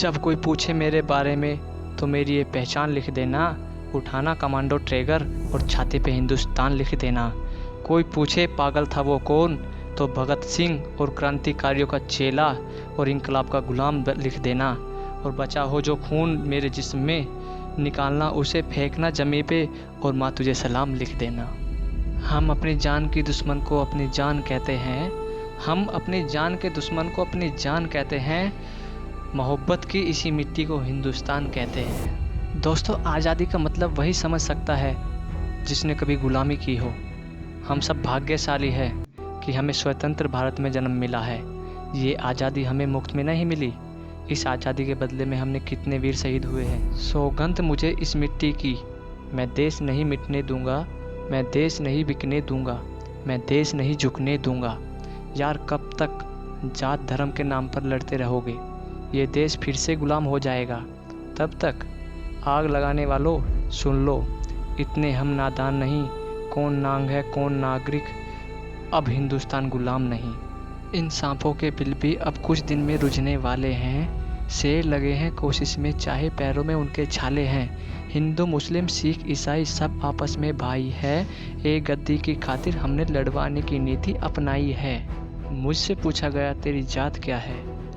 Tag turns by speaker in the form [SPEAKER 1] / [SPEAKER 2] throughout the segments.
[SPEAKER 1] जब कोई पूछे मेरे बारे में तो मेरी ये पहचान लिख देना, उठाना कमांडो ट्रिगर और छाती पे हिंदुस्तान लिख देना। कोई पूछे पागल था वो कौन, तो भगत सिंह और क्रांतिकारियों का चेला और इंकलाब का गुलाम लिख देना। और बचा हो जो खून मेरे जिस्म में, निकालना उसे फेंकना जमी पे और माँ तुझे सलाम लिख देना। हम अपनी जान की दुश्मन को अपनी जान कहते हैं, हम अपनी जान के दुश्मन को अपनी जान कहते हैं। मोहब्बत की इसी मिट्टी को हिंदुस्तान कहते हैं। दोस्तों, आज़ादी का मतलब वही समझ सकता है जिसने कभी गुलामी की हो। हम सब भाग्यशाली है कि हमें स्वतंत्र भारत में जन्म मिला है। ये आज़ादी हमें मुफ्त में नहीं मिली। इस आज़ादी के बदले में हमने कितने वीर शहीद हुए हैं। सौगंध मुझे इस मिट्टी की, मैं देश नहीं मिटने दूंगा, मैं देश नहीं बिकने दूंगा, मैं देश नहीं झुकने दूंगा। यार, कब तक जात धर्म के नाम पर लड़ते रहोगे? ये देश फिर से गुलाम हो जाएगा। तब तक आग लगाने वालों सुन लो, इतने हम नादान नहीं। कौन नांग है कौन नागरिक, अब हिंदुस्तान गुलाम नहीं। इन सांपों के बिल भी अब कुछ दिन में रुझने वाले हैं। शेर लगे हैं कोशिश में, चाहे पैरों में उनके छाले हैं। हिंदू मुस्लिम सिख ईसाई सब आपस में भाई है। एक गद्दी की खातिर हमने लड़वाने की नीति अपनाई है। मुझसे पूछा गया तेरी जात क्या है,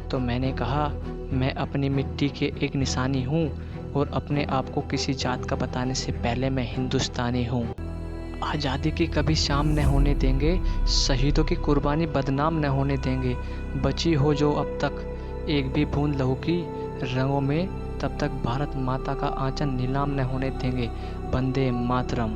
[SPEAKER 1] तो मैंने कहा मैं अपनी मिट्टी के एक निशानी हूँ और अपने आप को किसी जात का बताने से पहले मैं हिंदुस्तानी हूँ। आज़ादी की कभी शाम न होने देंगे, शहीदों की कुर्बानी बदनाम न होने देंगे। बची हो जो अब तक एक भी बूंद लहू की रंगों में, तब तक भारत माता का आंचल नीलाम न होने देंगे। वंदे मातरम।